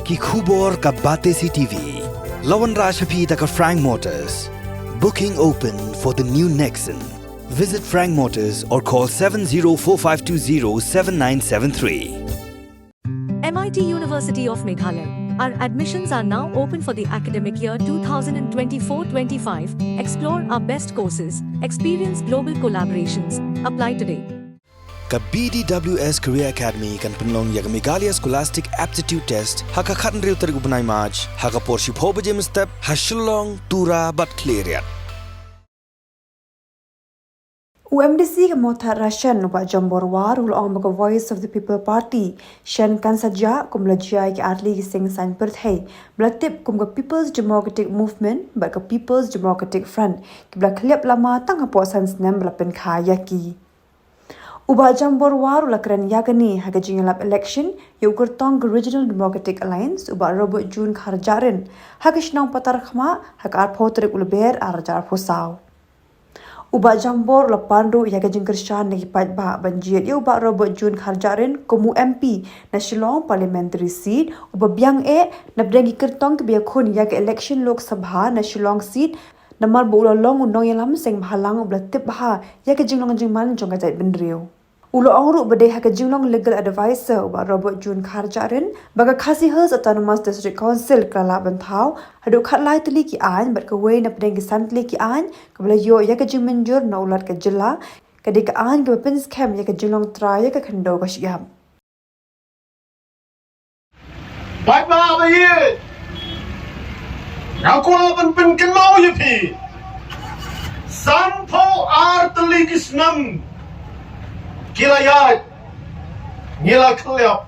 ki khubor ka Batesi TV. Lawan Rashaphi taka Frank Motors. Booking open for the new Nexon. Visit Frank Motors or call 7045207973. MIT University of Meghalaya. Our admissions are now open for the academic year 2024-25. Explore our best courses, experience global collaborations. Apply today. Ka BDWS Career Academy kan penlong ya Meghalaya Scholastic Aptitude Test haka khatan riu tarik upanai March haka porship ho bajem step hashulong tura but clear. UMDC ke motar Rashan ubah jambor war ulong baga Voice of the People Party Shan kan saja kumlajai ke atli ke sing sign perthai belatip kum ke People's Democratic Movement baga People's Democratic Front ke bela kliap lama tang apo san snem belapen khaya ki ubah jambor war ulakran yagani haga jingalap election yukur tong Regional Democratic Alliance ubah robot June kharjarin haga shnang patar khma haga arpotrik ulber arjar posau ubah jambor la pandu yaga jingkershan nagi patba banjir ya ubah robot June kharjarin komu MP na Shillong parliamentary seat ubah biang na bdengi kertong ke biakun yaga election Lok Sabha na Shillong seat namar bola long unong yalam seng bhalang ubah tip baha yaga jinglong jingman jong gajat bendriu ulo angru bade haga jinglong legal advisor ubah robot June kharjarin baga khasi hills autonomous district council kala banthau hadu khatlai tli ki an bat ka wei na pdeng ki santli ki an kabla yo yaga jingmenjur na ulat ka jilla kadi ka an ka pins cam yaga jinglong tra yaga khando ka shiam bye bye ba ye aku laban pen kenau ye pi sanpo artli kisnam kilayat ngila Khlem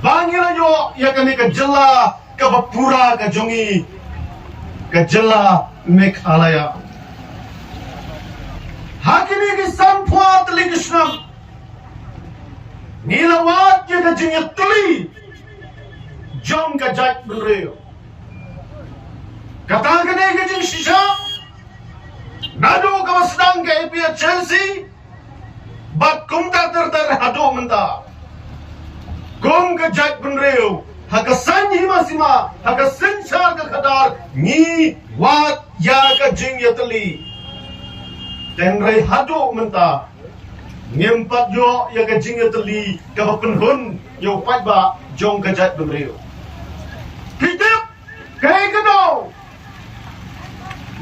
bangila yo yakani ka jilla ka bapura ka jongi ka jilla Meghalaya hakini ki sanphuat ligisnam ngila wat ya ka jingyatli jong ka jat bunreo kata ka ne ka jing shisha nado ka masdang ka ipia Chelsea bat kum ta ter hado menta kum ka jat bunreo haka sanyi masima haka senchar ka khadar ni wat ya ka jing yatli tenrai hado menta nyempat yo ya ka jing yatli ka penhun yo pat ba jong ka jat bunreo pitip kai ka do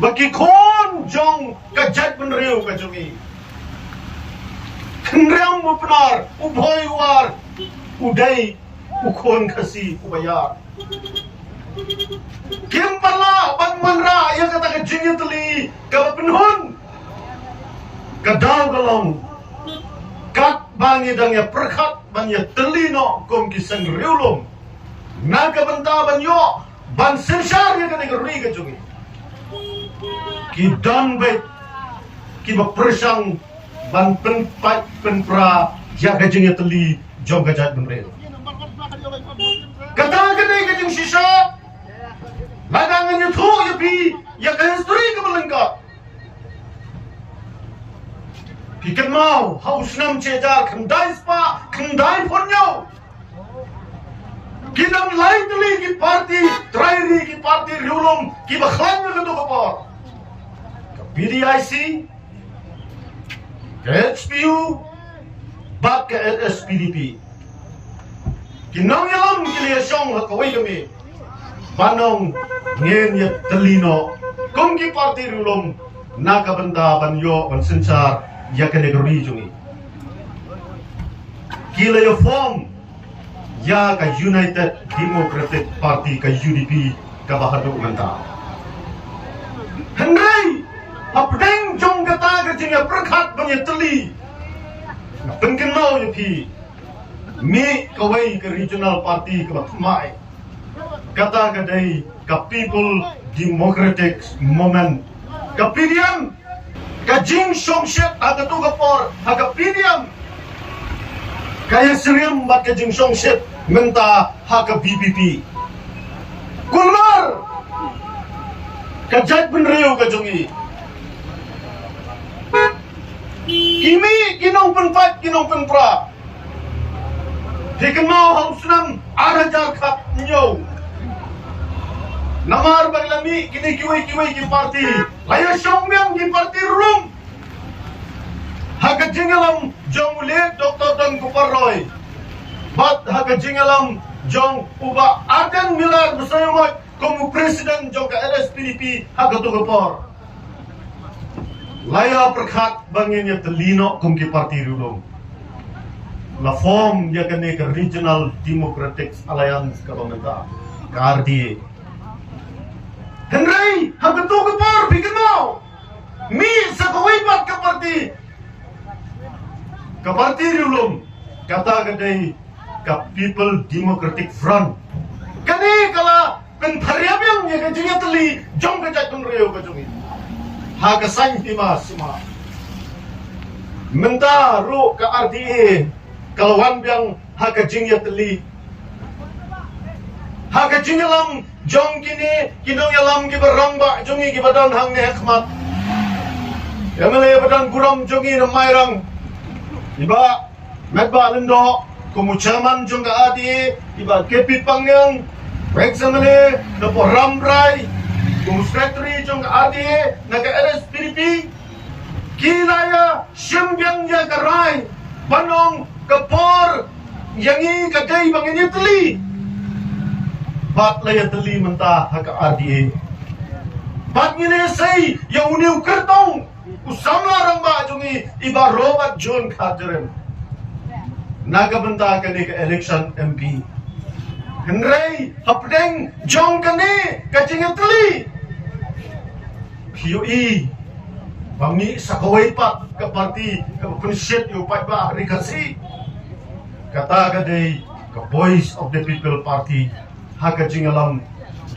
baki kon jong ka jat bunreo ka jongi Khlem upnar ubhoy war udai ukon khasi ubayar kim pala banmanra ya kata ka jingyatli ka penhun ka daw galong kat bangi dang ya perkhat ban ya telino kom kisang riulum naga banta ban yo ban sensyar ya kata ri ka jungi ki dan bet ki ba persang ban penpat penpra jaga jengya teli jong gajat benrel kata kene ke jeng sisa lagangannya thu ya bi ya ka history ke melengkap pikan mau haus nam cejar kendai spa kendai ponyo kinam lain teli ki parti trairi ki parti riulum ki bakhlanya ke to kapor BDIC HPU bak ke SPDP kinong yalam kiliya syong hakawai kami banong ngen ya telino kongki parti rulong naga benda banyo ban sencar ya ke negeri jungi kila ya form ya ka United Democratic Party ka UDP ka bahadu menta hendai apdeng jong kata ka jinga perkhat banya teli pengkenau ya pi mi kawai ke regional party ke batmai kata ka dai ka People Democratic Movement ka PDM ka jing songship aga tu ka por aga PDM kaya seriam bat ka jing songship menta ha ka BBP kulmar ka jat benreu ka jongi kimi kinong penpat kinong penpra Hikenau hausnam arajar kap kami kini kiwi ki parti laya syongmyang ki parti rum haka jingalam jong ulit doktor dan kuparoy bat haka jingalam jong uba adan milar bersayomot como presiden jong ka LSPDP haka tu kepor laya perkhat bangin ya telino kum ki parti rum la form ya kene ke Regional Democratic Alliance ka pamenta kardi Henry haka tu kepor bikin mau mi sa kawipat ka parti rum kata kadai ka People Democratic Front kani kala pen thariabyang ya kajinga tali jong ka jatun reo ka jungi ha ka sain tima sima menta ro ka RTA kalawan byang ha ka jingya tali ha ka jingalam jong kini kinong yalam ki baramba jungi ki badan hang ne hikmat yamale badan guram jungi na mairang iba medba lindo como chairman jong ka adi iba kepi pangyang examine na po ramray como secretary jong ka adi na ka LSPDP kilaya simbyang ya karay banong kapor yangi kaday bangin Italy bat laya tali menta haka RDA bat ngine say yang uniw kertong usamla ramba jungi iba Robert John Kaderem nagabenta kani ka election MP Henry hapdeng jong kani kachingatli POE pami sakaway pa ka parti ka punshit yung pa rikasi kata kadai ka Voice of the People Party haka jingalam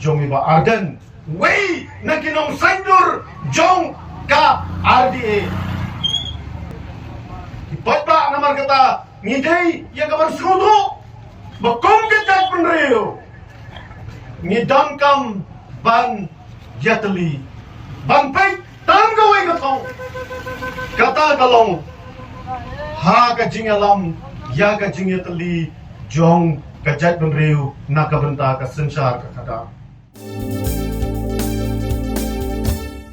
jong iba Arden way na kinong sendur jong ka RDA ipatba naman kata ngidai yang kabar serutu bakom kejat penreo ngidangkam ban yatali ban pek tanggawai katong kata kalong ha ka jingalam ya ka jingatali jong kejat penreo nakabenta ka sensar ka kada